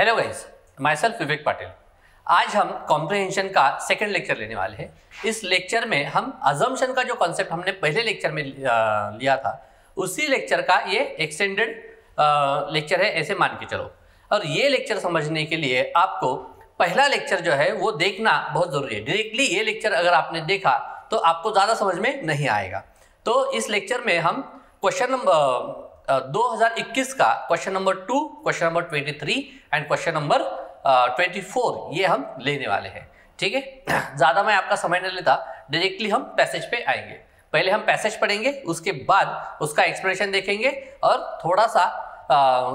Hello guys, my self विवेक पाटिल। आज हम comprehension का सेकंड लेक्चर लेने वाले हैं। इस लेक्चर में हम अजम्पशन का जो कॉन्सेप्ट हमने पहले लेक्चर में लिया था, उसी लेक्चर का ये एक्सटेंडेड लेक्चर है, ऐसे मान के चलो। और ये लेक्चर समझने के लिए आपको पहला लेक्चर जो है वो देखना बहुत ज़रूरी है। डायरेक्टली ये लेक्चर अगर आपने देखा तो आपको ज़्यादा समझ में नहीं आएगा। तो इस लेक्चर में हम क्वेश्चन नंबर 2021 का question number 2, question number 23 and question number 24 ये हम लेने वाले हैं। ठीक है, ज़्यादा मैं आपका समय नहीं लेता, डायरेक्टली हम पैसेज पे आएंगे। पहले हम पैसेज पढ़ेंगे, उसके बाद उसका एक्सप्लेनेशन देखेंगे और थोड़ा सा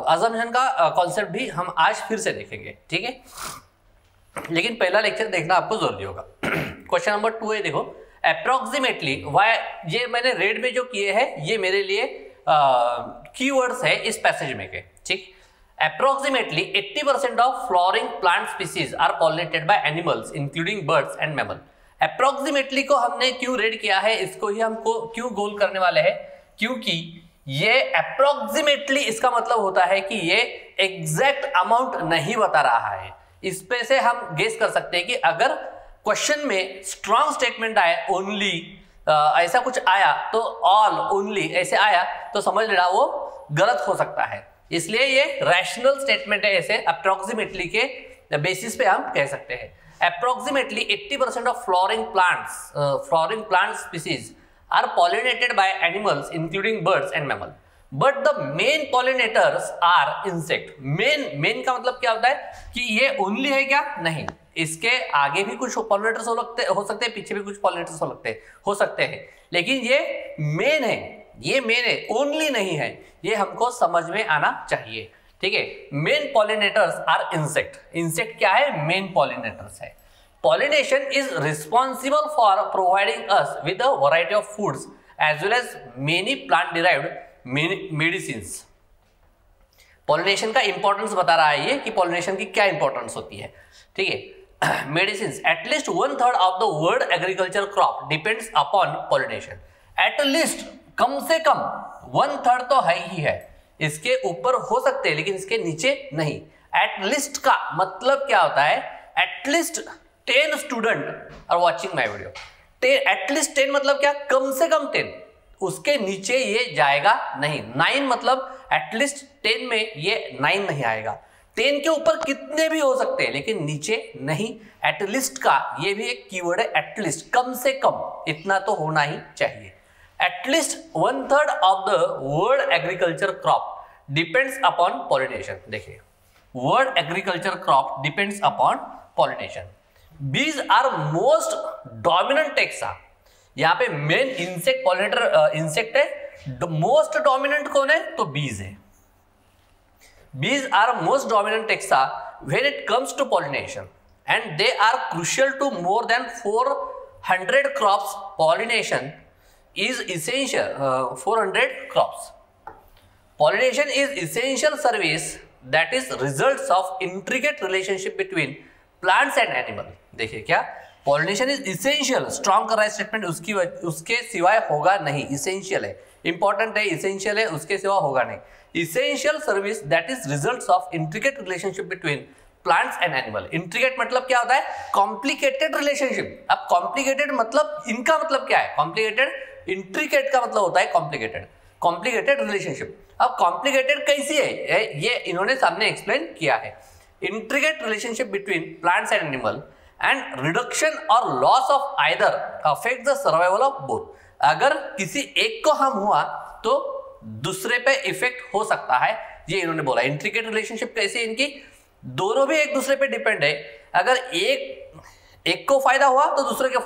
अजम्पशन का कॉन्सेप्ट भी हम आज फिर से देखेंगे। ठीक है, लेकिन पहला लेक्चर देखना आपको जरूरी होगा। क्वेश्चन नंबर 2 है, देखो अप्रोक्सीमेटली वाई, ये मैंने रेड में जो किए हैं ये मेरे लिए कीवर्ड्स है इस पैसेज में के। ठीक, approximately 80% of flowering plant species are pollinated by animals including birds and mammal. Approximately को हमने क्यों रेड किया है, इसको ही हमको क्यों गोल करने वाले हैं, क्योंकि ये अप्रोक्सीमेटली इसका मतलब होता है कि ये एग्जैक्ट अमाउंट नहीं बता रहा है। इस पे से हम गेस कर सकते हैं कि अगर क्वेश्चन में स्ट्रॉन्ग स्टेटमेंट आए, ओनली ऐसा कुछ आया तो ऑल, ओनली ऐसे आया तो समझ लेना वो गलत हो सकता है। इसलिए ये रैशनल स्टेटमेंट है, ऐसे अप्रोक्सीमेटली के बेसिस पे हम कह सकते हैं। Approximately 80% of flowering plant species are pollinated by animals including birds and mammal, but the main pollinators are insect. Main का मतलब क्या होता है कि ये ओनली है क्या? नहीं, इसके आगे भी कुछ पॉलिनेटर्स हो सकते हैं, पीछे भी कुछ पॉलिनेटर्स हो सकते हैं, लेकिन ये मेन है, ओनली नहीं है। ये हमको समझ में आना चाहिए। ठीक है, मेन पॉलिनेटर्स आर इंसेक्ट क्या है? मेन पॉलिनेटर्स है। Pollination is responsible for providing us with a variety of foods as well as many plant derived medicines. Pollination का इंपॉर्टेंस बता रहा है ये कि पॉलिनेशन की क्या इंपॉर्टेंस होती है। ठीक है, medicines, at least 1/3 of the world agriculture crop depends upon pollination. At least, कम से कम 1/3 तो है ही है, इसके ऊपर हो सकते हैं लेकिन इसके नीचे नहीं। एटलीस्ट का मतलब क्या होता है? At least 10 student are watching my video. At least 10 मतलब क्या? कम से कम 10, उसके नीचे ये जाएगा नहीं। 9 मतलब एटलीस्ट 10 में ये 9 नहीं आएगा। 10 के ऊपर कितने भी हो सकते हैं लेकिन नीचे नहीं। एटलीस्ट का ये भी एक कीवर्ड है, एटलीस्ट, कम से कम इतना तो होना ही चाहिए। At least 1/3 of the world agriculture crop depends upon pollination. देखिए, world agriculture crop depends upon pollination. Bees are most dominant taxa. यहाँ पे मेन इंसेक्ट पॉलिनेटर इंसेक्ट है, मोस्ट डोमिनेंट कौन है? तो बीज है। Bees are most dominant taxa when it comes to pollination, and they are crucial to more than 400 crops. Pollination is essential. 400 crops. Pollination is essential service that is results of intricate relationship between plants and animal. देखिए क्या, pollination is essential, strong कर रहा है statement, उसके सिवाय होगा नहीं। Essential है, इंपॉर्टेंट है, इसेंशियल है, उसके सिवा होगा नहीं। Essential service that is results of intricate relationship between plants and animal. Intricate मतलब क्या होता है? Complicated relationship. अब कॉम्प्लिकेटेड मतलब, इनका मतलब क्या है? कॉम्प्लिकेटेड। इंट्रिकेट का मतलब होता है कॉम्प्लिकेटेड रिलेशनशिप। अब कॉम्प्लिकेटेड कैसी है ये इन्होंने सामने एक्सप्लेन किया है। Intricate relationship between plants and animal and reduction और loss of either affect the survival of both. अगर किसी एक को हार्म हुआ तो दूसरे पे इफेक्ट हो सकता है, ये इन्होंने बोला। इंट्रिकेट रिलेशनशिप कैसी है इनकी? दोनों भी एक दूसरे पे डिपेंड है। अगर एक को फायदा हुआ तो दूसरे को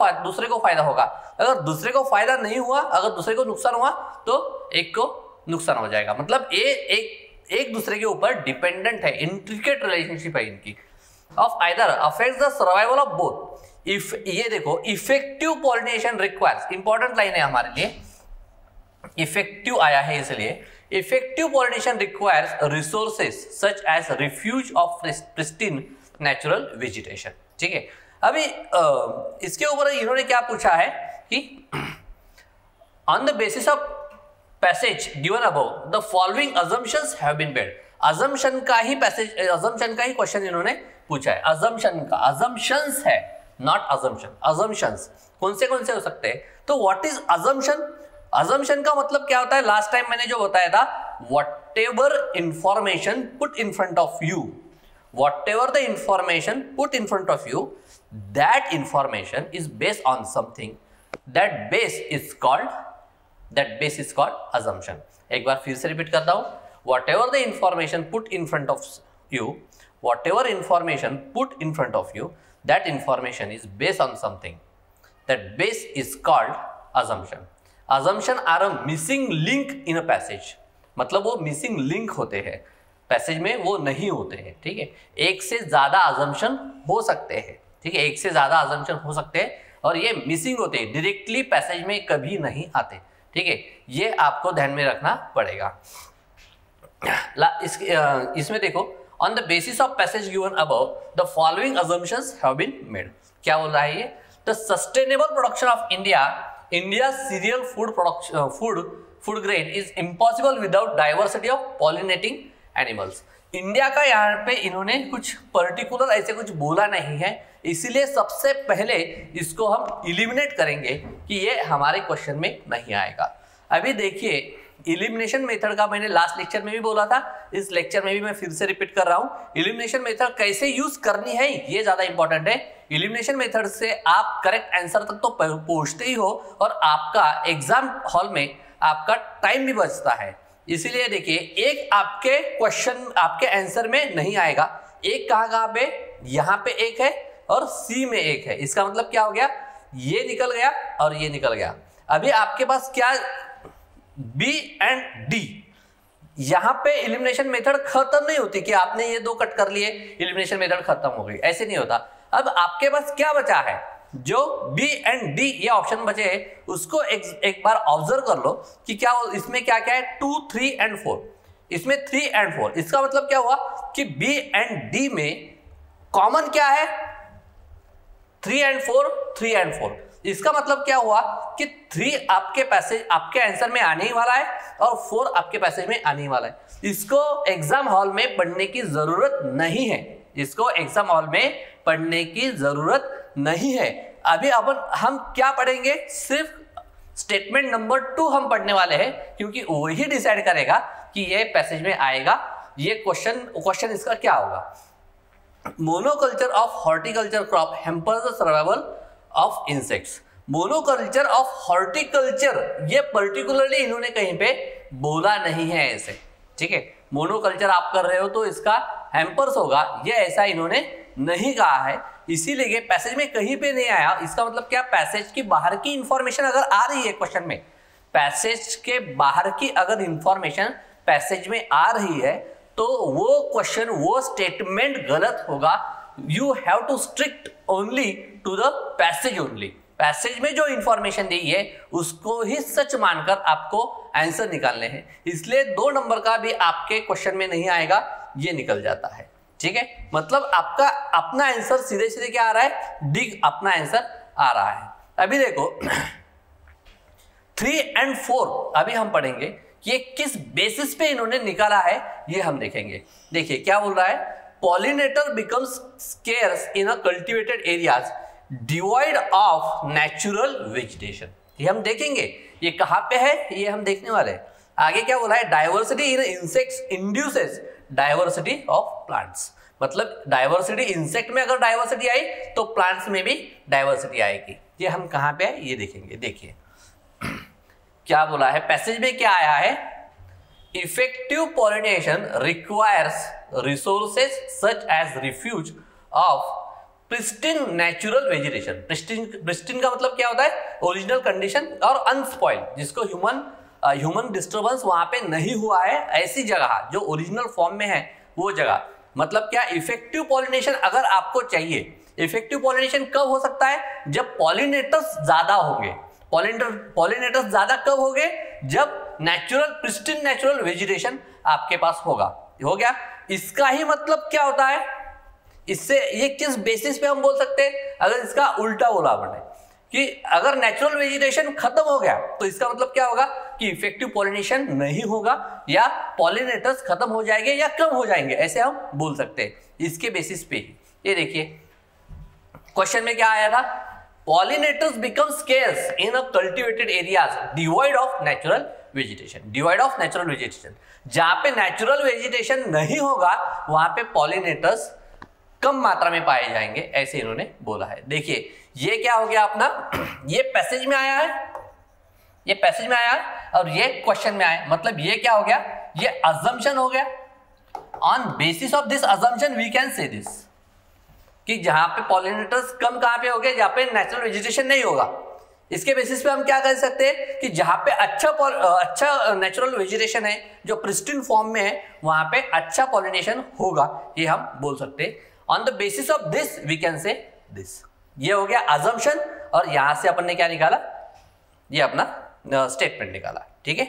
फायदा होगा। अगर दूसरे को फायदा नहीं हुआ, अगर दूसरे को नुकसान हुआ तो एक को नुकसान हो जाएगा। मतलब एक दूसरे के ऊपर डिपेंडेंट है, इंट्रिकेट रिलेशनशिप है इनकी। Of either affects the survival of both. If, ये देखो, effective pollination requires, important line है हमारे लिए, इफेक्टिव आया है इसलिए। Effective pollination requires resources such as refuge of pristine natural vegetation. ठीक है, अभी इसके ऊपर इन्होंने क्या पूछा है कि on the basis of passage given above the following assumptions have been made। Assumption का ही क्वेश्चन इन्होंने पूछा है। अजम्पशंस है, नॉट अजम्पशन, अजम्पशंस कौन से हो सकते हैं। तो व्हाट इज अजम्पशन? अजम्पशन का मतलब क्या होता है? लास्ट टाइम मैंने जो बताया था, whatever information put in front of you, whatever the information put in front of you, that information is based on something, that base is called assumption। एक बार फिर से रिपीट करता हूं, whatever the information put in front of you, whatever information put in front of you, that information is based on something, that base is called assumption। assumption are a missing link in a passage, मतलब वो missing link होते हैं passage में, वो नहीं होते हैं। ठीक है, एक से ज्यादा अजम्पशन हो सकते हैं। ठीक है, एक से ज्यादा अजम्पशन हो सकते हैं और ये मिसिंग होते हैं, डायरेक्टली पैसेज में कभी नहीं आते। ठीक है, ये आपको ध्यान में रखना पड़ेगा। इसमें देखो, on the basis of passage given above the following assumptions have been made. क्या बोल रहा है ये? The sustainable production of India cereal food grain is impossible without diversity of pollinating animals. India का यहाँ पे इन्होंने कुछ पर्टिकुलर ऐसे कुछ बोला नहीं है, इसीलिए सबसे पहले इसको हम इलिमिनेट करेंगे कि ये हमारे क्वेश्चन में नहीं आएगा। अभी देखिए, इलिमिनेशन मेथड का मैंने लास्ट लेक्चर में भी बोला था, इस लेक्चर में भी मैं फिर से रिपीट कर रहा हूँ। इलिमिनेशन मेथड कैसे यूज करनी है ये ज्यादा इंपॉर्टेंट है। इलिमिनेशन मेथड से आप करेक्ट आंसर तक तो पहुंचते ही हो और आपका एग्जाम हॉल में आपका टाइम भी बचता है। इसीलिए देखिए, एक आपके क्वेश्चन आपके आंसर में नहीं आएगा, एक कहाँ पे, यहाँ पे एक है और सी में एक है। इसका मतलब क्या हो गया? ये निकल गया और ये निकल गया। अभी आपके पास क्या, बी एंड डी। यहां पे एलिमिनेशन मेथड खत्म नहीं होती कि आपने ये दो कट कर लिए, एलिमिनेशन मेथड खत्म हो गई, ऐसे नहीं होता। अब आपके पास क्या बचा है? जो बी एंड डी ये ऑप्शन बचे हैं, उसको एक बार ऑब्जर्व कर लो कि क्या इसमें क्या क्या है। 2, 3 एंड 4, इसमें 3 एंड 4। इसका मतलब क्या हुआ कि बी एंड डी में कॉमन क्या है? 3 एंड 4, 3 एंड 4। इसका मतलब क्या हुआ कि 3 आपके पैसेज आपके आंसर में आने ही वाला है और 4 आपके पैसेज में आने ही वाला है। इसको एग्जाम हॉल में पढ़ने की जरूरत नहीं है, इसको एग्जाम हॉल में पढ़ने की जरूरत नहीं है। अभी अपन हम क्या पढ़ेंगे? सिर्फ स्टेटमेंट नंबर 2 हम पढ़ने वाले हैं, क्योंकि वही डिसाइड करेगा कि ये पैसेज में आएगा। ये क्वेश्चन इसका क्या होगा? Monoculture of horticulture crop hampers the survival of insects. Monoculture of horticulture, ये पर्टिकुलरली इन्होंने कहीं पे बोला नहीं है ऐसे। ठीक है, मोनोकल्चर आप कर रहे हो तो इसका हैम्पर्स होगा, ये ऐसा इन्होंने नहीं कहा है, इसीलिए ये पैसेज में कहीं पे नहीं आया। इसका मतलब क्या? पैसेज की बाहर की इंफॉर्मेशन अगर आ रही है क्वेश्चन में, पैसेज के बाहर की अगर इंफॉर्मेशन पैसेज में आ रही है तो वो क्वेश्चन, वो स्टेटमेंट गलत होगा। You have to strict only to the passage only. Passage में जो इंफॉर्मेशन दी है उसको ही सच मानकर आपको आंसर निकालने हैं। इसलिए 2 नंबर का भी आपके क्वेश्चन में नहीं आएगा, ये निकल जाता है। ठीक है, मतलब आपका अपना आंसर सीधे सीधे क्या आ रहा है? डी अपना आंसर आ रहा है। अभी देखो 3 एंड 4 अभी हम पढ़ेंगे कि ये किस बेसिस पे इन्होंने निकाला है, ये हम देखेंगे। देखिए क्या बोल रहा है? Pollinator becomes scarce in a cultivated areas divide of natural vegetation. ये हम देखेंगे, ये कहां पे है ये हम देखने वाले हैं। आगे क्या बोला है? Diversity in insects induces diversity of plants. मतलब डाइवर्सिटी, इंसेक्ट में अगर डाइवर्सिटी आई तो प्लांट्स में भी डाइवर्सिटी आएगी। ये हम कहां पे है ये देखेंगे। देखिए क्या बोला है पैसेज में, क्या आया है? Effective pollination requires resources such as refuge of pristine natural vegetation. Pristine का मतलब क्या होता है? ओरिजिनल कंडीशन और अनस्पॉइल्ड, जिसको ह्यूमन डिस्टर्बेंस वहां पे नहीं हुआ है, ऐसी जगह जो ओरिजिनल फॉर्म में है वो जगह। मतलब क्या? इफेक्टिव पॉलिनेशन अगर आपको चाहिए, इफेक्टिव पॉलिनेशन कब हो सकता है? जब पॉलिनेटर्स ज्यादा होंगे। पॉलिनेटर्स ज्यादा कब होंगे? जब नेचुरल प्रिस्टीन नेचुरल वेजिटेशन आपके पास होगा। हो गया? इसका ही मतलब क्या होता है? इससे ये किस बेसिस पे हम बोल सकते हैं? अगर इसका उल्टा बोला आपने कि अगर नेचुरल वेजिटेशन खत्म हो गया तो इसका मतलब क्या होगा कि इफेक्टिव पॉलिनेशन नहीं होगा या पॉलिनेटर्स खत्म हो जाएंगे या कम हो जाएंगे, ऐसे हम बोल सकते हैं इसके बेसिस पे ही। ये देखिए क्वेश्चन में क्या आया था, pollinators become scarce in a cultivated areas devoid of natural vegetation. Devoid of natural vegetation, जहां पे नेचुरल वेजिटेशन नहीं होगा वहां पे पॉलिनेटर्स कम मात्रा में पाए जाएंगे, ऐसे इन्होंने बोला है। देखिए ये क्या हो गया अपना, ये पैसेज में आया है, ये पैसेज में आया है और ये क्वेश्चन में आया, मतलब ये क्या हो गया, ये अजम्पशन हो गया। On basis of this assumption we can say this कि जहां पे पॉलिनेटर्स कम कहां पे हो गए, जहां पे नेचुरल वेजिटेशन नहीं होगा। इसके बेसिस पे हम क्या कर सकते हैं कि जहां पे अच्छा नेचुरल वेजिटेशन है, जो प्रिस्टीन फॉर्म में है, वहां पे अच्छा पॉलिनेशन होगा, ये हम बोल सकते हैं। On the basis of this we can say this. ये हो गया अजम्पशन और यहां से अपन ने क्या निकाला, ये अपना स्टेटमेंट निकाला, ठीक है।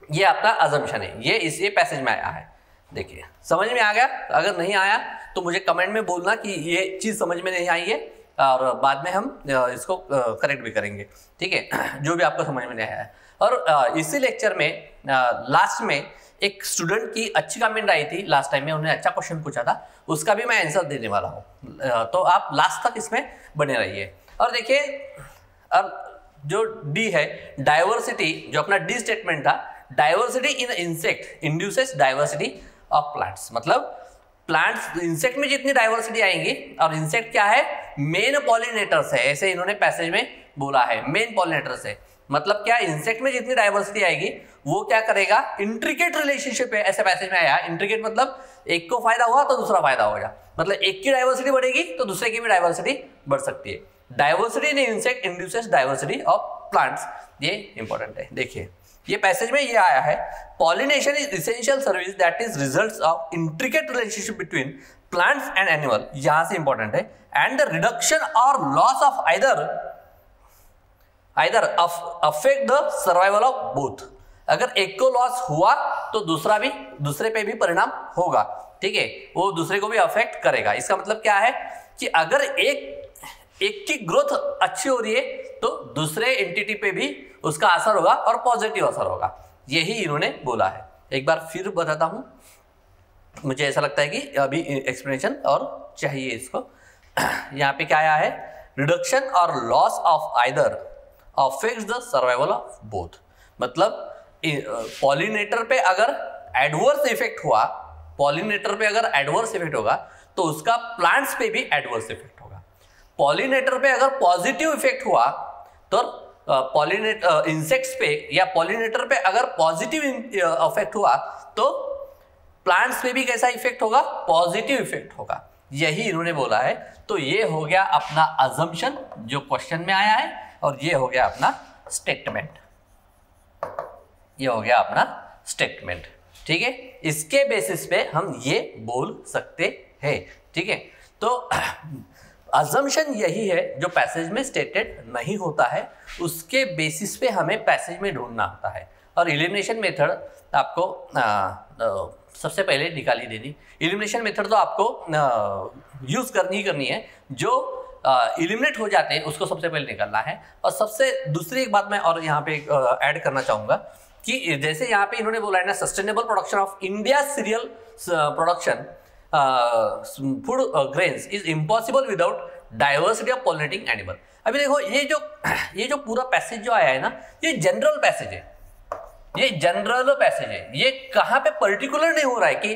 ये अपना अजम्पशन है, ये इस पैसेज में आया है। देखिए समझ में आ गया, अगर नहीं आया तो मुझे कमेंट में बोलना कि ये चीज समझ में नहीं आई है और बाद में हम इसको करेक्ट भी करेंगे, ठीक है, जो भी आपको समझ में नहीं आया है। और इसी लेक्चर में लास्ट में एक स्टूडेंट की अच्छी कमेंट आई थी, लास्ट टाइम में उन्होंने अच्छा क्वेश्चन पूछा था, उसका भी मैं आंसर देने वाला हूँ, तो आप लास्ट तक इसमें बने रहिए। और देखिए अब जो डी है, डाइवर्सिटी, जो अपना डी स्टेटमेंट था, diversity in insect induces diversity of plants, मतलब प्लांट्स इंसेक्ट में जितनी डाइवर्सिटी आएंगी, और इंसेक्ट क्या है, मेन पॉलिनेटर्स है, ऐसे इन्होंने पैसेज में बोला है, मेन पॉलिनेटर्स है, मतलब क्या, इंसेक्ट में जितनी डाइवर्सिटी आएगी वो क्या करेगा, इंट्रिकेट रिलेशनशिप है, ऐसे पैसेज में आया। इंट्रिकेट मतलब एक को फायदा हुआ तो दूसरा फायदा हो गया, मतलब एक की डाइवर्सिटी बढ़ेगी तो दूसरे की भी डाइवर्सिटी बढ़ सकती है। Diversity in insect induces diversity of plants, ये इंपॉर्टेंट है। देखिए ये पैसेज में ये आया है, pollination is essential service that is results of intricate relationship between plants and animal, यहां से इंपॉर्टेंट है, एंड द रिडक्शन और loss of either affect the survival of both. अगर एक को लॉस हुआ तो दूसरे पे भी परिणाम होगा, ठीक है, वो दूसरे को भी अफेक्ट करेगा। इसका मतलब क्या है कि अगर एक की ग्रोथ अच्छी हो रही है तो दूसरे एंटिटी पे भी उसका असर होगा और पॉजिटिव असर होगा, यही इन्होंने बोला है। एक बार फिर बताता हूं, मुझे ऐसा लगता है कि अभी एक्सप्लेनेशन और चाहिए इसको। यहाँ पे क्या आया है, रिडक्शन और loss of either affects the survival of both, मतलब पॉलिनेटर पे अगर एडवर्स इफेक्ट हुआ, पॉलिनेटर पे अगर एडवर्स इफेक्ट होगा तो उसका प्लांट्स पे भी एडवर्स इफेक्ट होगा। पॉलिनेटर पे अगर पॉजिटिव इफेक्ट हुआ तो इंसेक्ट्स पे या पॉलिनेटर पे अगर पॉजिटिव इफेक्ट हुआ तो प्लांट्स पे भी कैसा इफेक्ट होगा, पॉजिटिव इफेक्ट होगा, यही इन्होंने बोला है। तो ये हो गया अपना अजम्पशन जो क्वेश्चन में आया है, और ये हो गया अपना स्टेटमेंट, ये हो गया अपना स्टेटमेंट, ठीक है। इसके बेसिस पे हम ये बोल सकते हैं, ठीक है। तो अजम्पशन यही है जो पैसेज में स्टेटेड नहीं होता है, उसके बेसिस पे हमें पैसेज में ढूंढना होता है। और एलिमिनेशन मेथड आपको सबसे पहले निकाली देनी। एलिमिनेशन मेथड तो आपको यूज करनी है, जो एलिमिनेट हो जाते हैं उसको सबसे पहले निकालना है। और सबसे दूसरी एक बात मैं और यहाँ पे ऐड करना चाहूँगा कि जैसे यहाँ पे इन्होंने बोला है ना, sustainable production of India serial production food grains is impossible without diversity of pollinating animal. अभी देखो ये जो पूरा पैसेज जो आया है ना, ये जनरल पैसेज है, ये जनरल पैसेज है, ये कहाँ पे पर्टिकुलर नहीं हो रहा है कि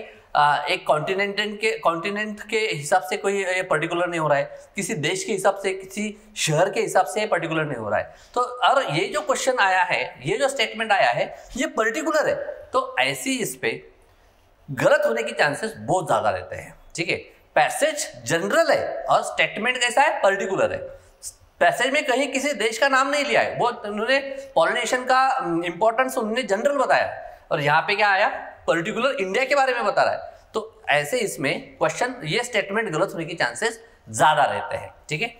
एक कॉन्टिनेंट के हिसाब से कोई पर्टिकुलर नहीं हो रहा है, किसी देश के हिसाब से, किसी शहर के हिसाब से पर्टिकुलर नहीं हो रहा है। तो और ये जो क्वेश्चन आया है, ये जो स्टेटमेंट आया है, ये पर्टिकुलर है, तो ऐसी इस पे गलत होने के चांसेस बहुत ज्यादा रहते हैं, ठीक है। पैसेज जनरल है और स्टेटमेंट कैसा है, पर्टिकुलर है। पैसेज में कहीं किसी देश का नाम नहीं लिया है, वो उन्होंने पॉलिनेशन का इंपॉर्टेंस उन्होंने जनरल बताया, और यहाँ पे क्या आया, पर्टिकुलर इंडिया के बारे में बता रहा है। तो ऐसे इसमें क्वेश्चन, ये स्टेटमेंट गलत होने के चांसेस ज्यादा रहते हैं, ठीक है।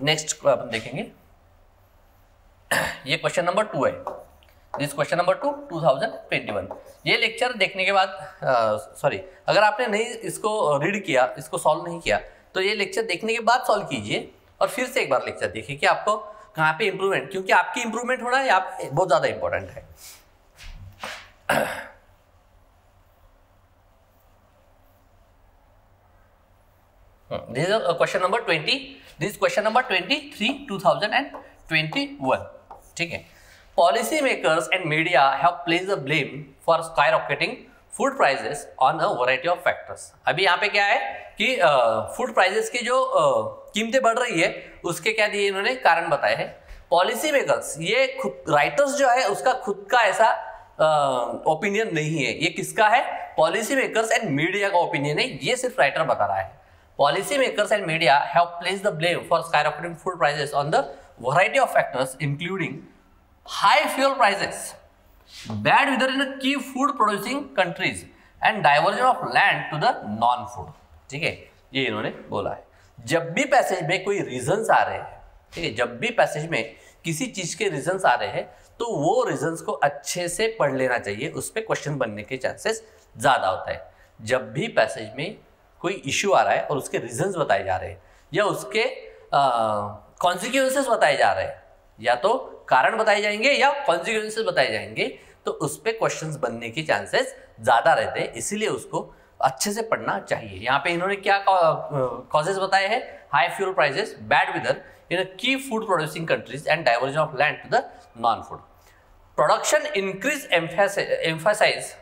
नेक्स्ट अपन देखेंगे, ये क्वेश्चन नंबर 2 है, दिस क्वेश्चन नंबर 2 2021। ये लेक्चर देखने के बाद सॉरी, अगर आपने नहीं इसको रीड किया, इसको सॉल्व नहीं किया, तो ये लेक्चर देखने के बाद सॉल्व कीजिए और फिर से एक बार लेक्चर देखिए कि आपको कहाँ पे इंप्रूवमेंट, क्योंकि आपकी इंप्रूवमेंट होना यहाँ पे बहुत ज्यादा इंपॉर्टेंट है। This is question number 20. This is question number 23, 2021. ठीक है। Policy makers and media have placed the blame for skyrocketing food prices on a variety of factors. अभी यहाँ पे क्या है कि फूड प्राइसेस की जो कीमतें बढ़ रही है उसके क्या दिए इन्होंने कारण बताए हैं। पॉलिसी मेकर्स, ये खुद राइटर्स जो है उसका खुद का ऐसा ओपिनियन नहीं है, ये किसका है? पॉलिसी मेकर्स एंड मीडिया का ओपिनियन है, ये सिर्फ राइटर बता रहा है। Policy makers and media have placed the blame for skyrocketing food prices on the variety of factors, including high fuel prices, bad weather in the key food producing countries, and diversion of land to the non-food. ठीक है, ये इन्होंने बोला है। जब भी passage में कोई रीजंस आ रहे हैं, ठीक है, जब भी पैसेज में किसी चीज के रीजंस आ रहे हैं तो वो रीजंस को अच्छे से पढ़ लेना चाहिए, उस पर क्वेश्चन बनने के चांसेस ज्यादा होता है। जब भी पैसेज में कोई इश्यू आ रहा है और उसके रीजंस बताए जा रहे हैं या उसके कॉन्सिक्वेंसेस बताए जा रहे हैं, या तो कारण बताए जाएंगे या कॉन्सिक्वेंसेस बताए जाएंगे, तो उस पे क्वेश्चंस बनने की चांसेस ज्यादा रहते हैं, इसीलिए उसको अच्छे से पढ़ना चाहिए। यहाँ पे इन्होंने क्या कॉजेस बताए हैं? High fuel prices, bad weather in key food producing countries and diversion of land to the non food. Production increase emphasize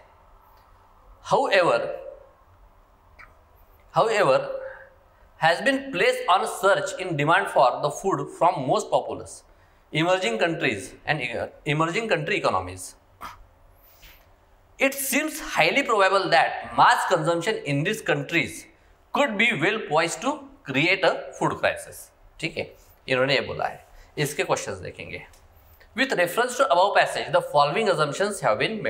however has been placed on surge in demand for the food from most populous emerging countries and emerging country economies. It seems highly probable that mass consumption in these countries could be well poised to create a food crisis. ठीक है, इन्होंने ये बोला है। इसके questions देखेंगे। With reference to above passage, the following assumptions have been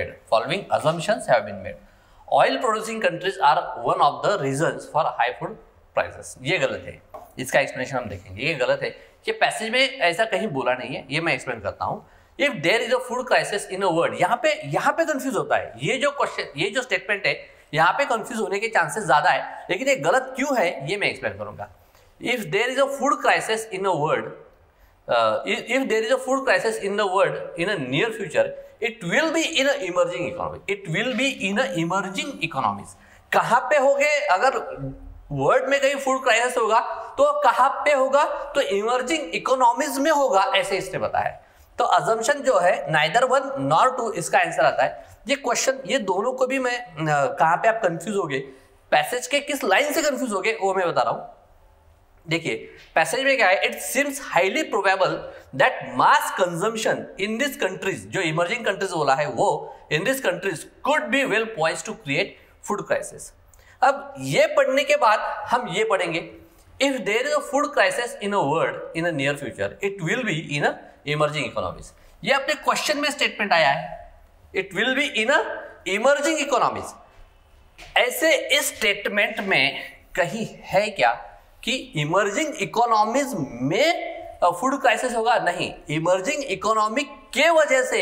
made. Oil producing countries are one of the reasons for high food prices. ये गलत है, इसका एक्सप्लेनेशन हम देखेंगे। ये गलत है कि पैसेज में ऐसा कहीं बोला नहीं है, ये मैं एक्सप्लेन करता हूँ। If there is a food crisis in a world, यहाँ पे कंफ्यूज होता है। ये जो क्वेश्चन, ये जो स्टेटमेंट है, यहाँ पे कंफ्यूज होने के चांसेस ज्यादा है, लेकिन ये गलत क्यों है ये मैं एक्सप्लेन करूंगा। If there is a food crisis in a world, if there is a food crisis in the world in a near future, it will be in a emerging economy. It will be in a emerging economies. कहाँ पे होगे? अगर world में कहीं food crisis होगा तो कहाँ पे होगा? तो इमर्जिंग इकोनॉमीज में होगा, ऐसे इसने बताया। तो अजम्पशन जो है नाइदर 1 नॉर 2 इसका आंसर आता है। ये क्वेश्चन, ये दोनों को भी मैं कहाँ पे आप कंफ्यूज होगे, पैसेज के किस लाइन से कंफ्यूज होगे वो मैं बता रहा हूँ। देखिए पैसेज में क्या है? It seems highly probable that mass consumption in this countries, जो इमर्जिंग कंट्रीज बोला है वो, in this countries could be well poised to create food crisis. अब ये पढ़ने के बाद हम ये पढ़ेंगे, if there is a food crisis in a world in a near future, it will be in a emerging economies. ये अपने क्वेश्चन में स्टेटमेंट आया है, it will be in a emerging economies. ऐसे इस स्टेटमेंट में कहीं है क्या कि इमर्जिंग इकोनॉमीज में फूड क्राइसिस होगा? नहीं, इमर्जिंग इकोनॉमी के वजह से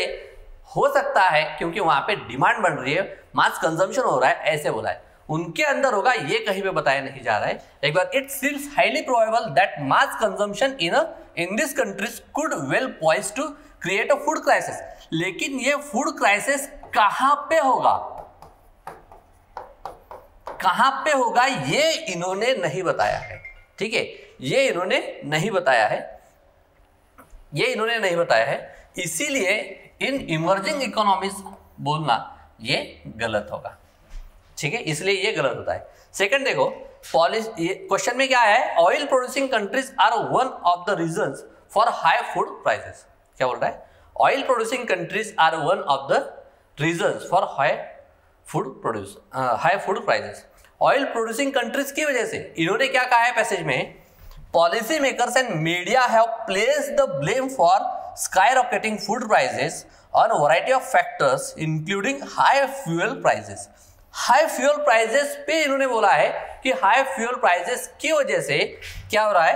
हो सकता है, क्योंकि वहां पे डिमांड बढ़ रही है, मास कंजम्पशन हो रहा है, ऐसे बोला है। उनके अंदर होगा ये कहीं पे बताया नहीं जा रहा है। एक बार, it seems highly probable that mass consumption in this countries could well poised to create a food crisis. लेकिन ये फूड क्राइसिस कहां पे होगा, कहां पे होगा, ये इन्होंने नहीं बताया है। ठीक है, ये इन्होंने नहीं बताया है, ये इन्होंने नहीं बताया है, इसीलिए इन इमर्जिंग इकोनॉमीज बोलना ये गलत होगा। ठीक है, इसलिए ये गलत होता है। सेकंड देखो, क्वेश्चन में क्या है? Oil producing countries are one of the reasons for high food prices. क्या बोल रहा है? Oil producing countries are one of the reasons for high food prices. Oil producing countries की वजह से इन्होंने क्या कहा है पैसेज में? Policy makers and media have placed the blame for skyrocketing food prices on a variety of factors including high fuel prices. High fuel prices पे इन्होंने बोला है कि हाई फ्यूल प्राइसेस की वजह से क्या हो रहा है?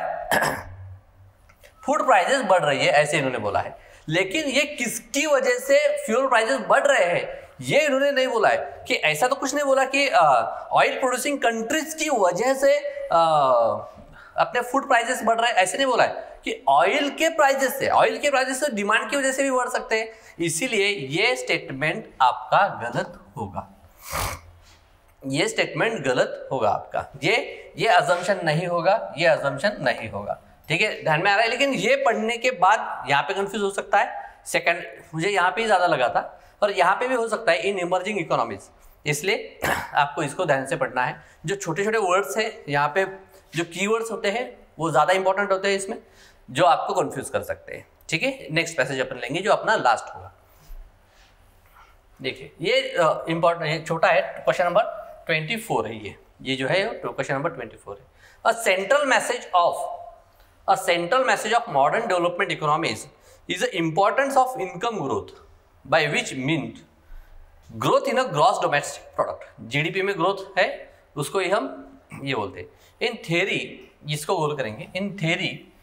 फूड प्राइसेस बढ़ रही है, ऐसे इन्होंने बोला है। लेकिन ये किसकी वजह से फ्यूल प्राइसेस बढ़ रहे हैं ये इन्होंने नहीं बोला है। कि ऐसा तो कुछ नहीं बोला कि ऑयल प्रोड्यूसिंग कंट्रीज की वजह से अपने फूड प्राइसेस बढ़ रहे हैं, ऐसे नहीं बोला है। कि ऑयल के प्राइजेस से डिमांड की वजह से भी बढ़ सकते हैं, इसीलिए ये स्टेटमेंट आपका गलत होगा, ये स्टेटमेंट गलत होगा आपका, ये अजम्पशन नहीं होगा, ये अजम्पशन नहीं होगा। ठीक है, ध्यान में आ रहा है। लेकिन ये पढ़ने के बाद यहाँ पे कंफ्यूज हो सकता है, सेकंड मुझे यहाँ पे ही ज्यादा लगा था और यहाँ पे भी हो सकता है इन इमर्जिंग इकोनॉमीज, इसलिए आपको इसको ध्यान से पढ़ना है। जो छोटे छोटे वर्ड्स है यहाँ पे, जो कीवर्ड्स होते हैं वो ज्यादा इंपॉर्टेंट होते हैं इसमें, जो आपको कंफ्यूज कर सकते हैं। ठीक है, नेक्स्ट पैसेज अपन लेंगे जो अपना लास्ट होगा। देखिए ये इंपॉर्टेंट, ये छोटा है, क्वेश्चन नंबर 24 है ये जो है क्वेश्चन नंबर 24 है। A central message of modern development economies is the importance of income growth by which means growth in a gross domestic product. GDP में ग्रोथ है, उसको ही हम ये बोलते हैं। इन थ्योरी, इसको गोल करेंगे, in theory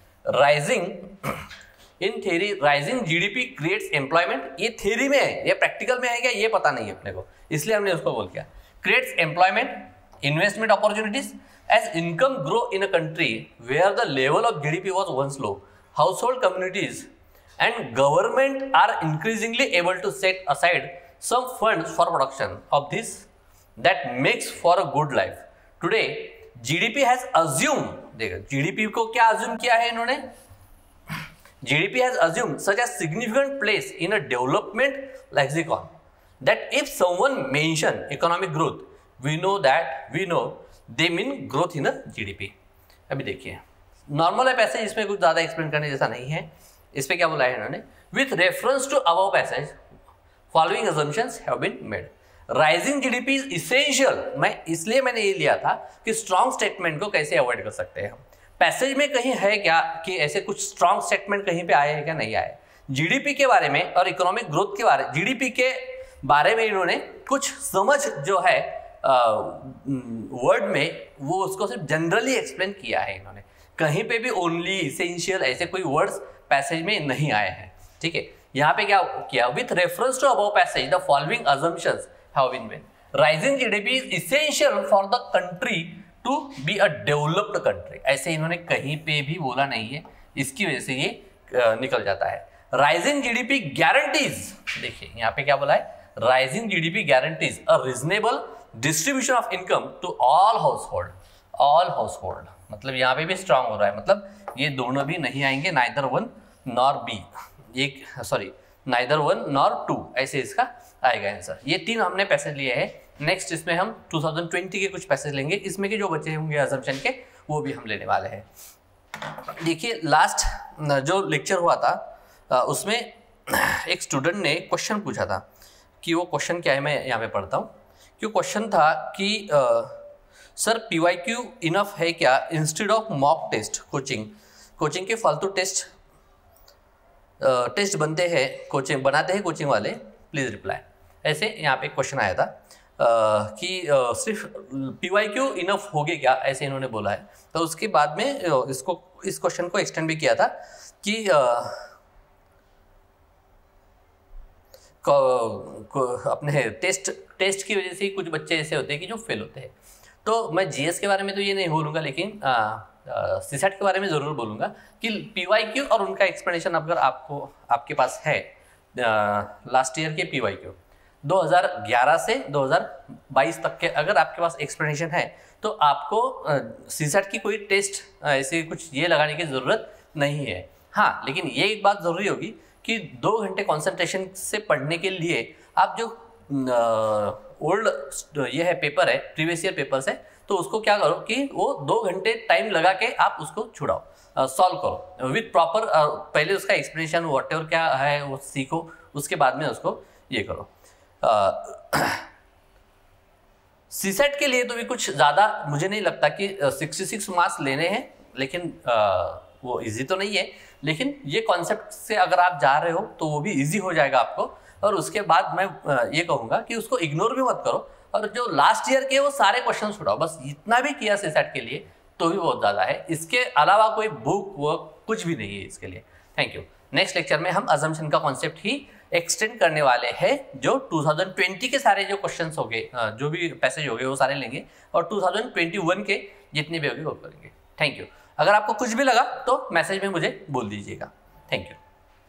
rising GDP creates employment. ये थ्योरी में है, ये प्रैक्टिकल में है क्या ये पता नहीं है अपने को, इसलिए हमने उसको बोल किया। Creates employment, investment opportunities as income grow in a country where the level of GDP was once low, household communities and government are increasingly able to set aside some funds for production of this that makes for a good life. Today GDP has assumed, देखो GDP को क्या assume किया है इन्होंने, GDP has assumed such a significant place in a development lexicon that if someone mention economic growth, we know they mean growth in a GDP। अभी देखिए normal है passage, इसमें कुछ ज़्यादा एक्सप्लेन करने जैसा नहीं है। इस पर क्या बोला है इन्होंने, with reference to above passage following assumptions have been made. Rising GDP is essential। इसलिए मैंने ये लिया था कि स्ट्रॉन्ग स्टेटमेंट को कैसे अवॉइड कर सकते हैं हम। पैसेज में कहीं है क्या कि ऐसे कुछ स्ट्रॉन्ग स्टेटमेंट कहीं पे आए हैं क्या, नहीं आए। जीडीपी के बारे में और इकोनॉमिक ग्रोथ के बारे, जीडीपी के बारे में इन्होंने कुछ समझ जो है वर्ड में, वो उसको सिर्फ जनरली एक्सप्लेन किया है इन्होंने। कहीं पे भी ओनली, इसेंशियल ऐसे कोई वर्ड्स पैसेज में नहीं आए हैं। ठीक है, यहाँ पे क्या किया, with reference to above passage the following assumptions have been made. Rising GDP is essential for the country to be a developed country, ऐसे इन्होंने कहीं पे भी बोला नहीं है, इसकी वजह से ये निकल जाता है। राइजिंग जीडीपी गारंटीज, देखिए यहाँ पे क्या बोला है, rising GDP guarantees a reasonable distribution of income to all household, मतलब यहाँ पे भी स्ट्रांग हो रहा है, मतलब ये दोनों भी नहीं आएंगे, neither one nor B, neither one nor two, ऐसे इसका आएगा आंसर। ये तीन हमने पैसेज लिए हैं। नेक्स्ट इसमें हम 2020 के कुछ पैसेज लेंगे, इसमें के जो बचे होंगे अजम्पशन के वो भी हम लेने वाले हैं। देखिए लास्ट जो लेक्चर हुआ था उसमें एक स्टूडेंट ने क्वेश्चन पूछा था कि वो क्वेश्चन क्या है, मैं यहाँ पे पढ़ता हूँ कि क्वेश्चन था कि सर PYQ इनफ है क्या instead of mock test. Coaching के फालतू टेस्ट बनते हैं, कोचिंग बनाते हैं कोचिंग वाले, प्लीज़ रिप्लाई। ऐसे यहाँ पे क्वेश्चन आया था कि सिर्फ PYQ इनफ होगे क्या, ऐसे इन्होंने बोला है। तो उसके बाद में इस क्वेश्चन को एक्सटेंड भी किया था कि अपने टेस्ट की वजह से कुछ बच्चे ऐसे होते हैं कि जो फेल होते हैं। तो मैं GS के बारे में तो ये नहीं बोलूँगा, लेकिन CSAT के बारे में ज़रूर बोलूँगा कि PYQ और उनका एक्सप्लेनेशन अगर आपके पास है लास्ट ईयर के PYQ 2011 से 2022 तक के, अगर आपके पास एक्सप्लेनेशन है तो आपको CSAT की कोई टेस्ट ऐसे कुछ ये लगाने की ज़रूरत नहीं है। हाँ, लेकिन ये एक बात ज़रूरी होगी कि 2 घंटे कंसंट्रेशन से पढ़ने के लिए आप जो ओल्ड ये है पेपर है, प्रीवियस ईयर पेपर्स है, तो उसको क्या करो कि वो 2 घंटे टाइम लगा के आप उसको छुड़ाओ, सॉल्व करो विथ प्रॉपर, पहले उसका एक्सप्लेनेशन व्हाटएवर क्या है वो सीखो, उसके बाद में उसको ये करो। CSAT के लिए तो भी कुछ ज़्यादा मुझे नहीं लगता कि 66 मार्क्स लेने हैं, लेकिन वो इजी तो नहीं है, लेकिन ये कॉन्सेप्ट से अगर आप जा रहे हो तो वो भी इजी हो जाएगा आपको। और उसके बाद मैं ये कहूँगा कि उसको इग्नोर भी मत करो, और जो लास्ट ईयर के वो सारे क्वेश्चन छुड़ाओ, बस इतना भी किया CSAT के लिए तो भी बहुत ज़्यादा है। इसके अलावा कोई बुक वर्क कुछ भी नहीं है इसके लिए। Thank you. नेक्स्ट लेक्चर में हम अजम्पशन का कॉन्सेप्ट ही एक्सटेंड करने वाले हैं, जो 2020 के सारे जो क्वेश्चंस हो गए, जो भी पैसेज हो गए वो सारे लेंगे, और 2021 के जितने भी होंगे वो करेंगे। Thank you. अगर आपको कुछ भी लगा तो मैसेज में मुझे बोल दीजिएगा। Thank you.